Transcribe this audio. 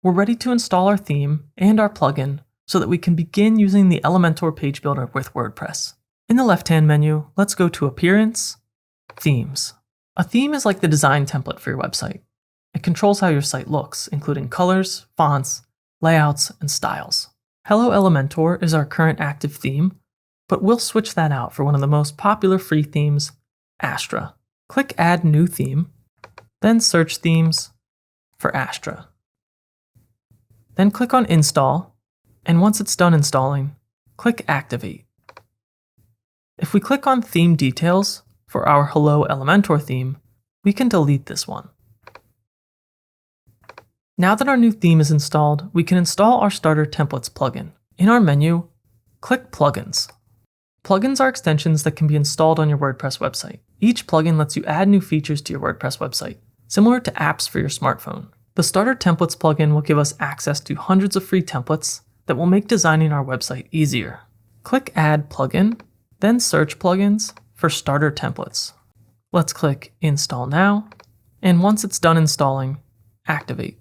we're ready to install our theme and our plugin so that we can begin using the Elementor page builder with WordPress. In the left-hand menu, let's go to Appearance, Themes. A theme is like the design template for your website. It controls how your site looks, including colors, fonts, layouts, and styles. Hello Elementor is our current active theme, but we'll switch that out for one of the most popular free themes, Astra. Click Add New Theme, then search Themes for Astra. Then click on Install, and once it's done installing, click Activate. If we click on Theme Details for our Hello Elementor theme, we can delete this one. Now that our new theme is installed, we can install our Starter Templates plugin. In our menu, click Plugins. Plugins are extensions that can be installed on your WordPress website. Each plugin lets you add new features to your WordPress website, similar to apps for your smartphone. The Starter Templates plugin will give us access to hundreds of free templates that will make designing our website easier. Click Add Plugin, then search Plugins for Starter Templates. Let's click Install Now, and once it's done installing, activate.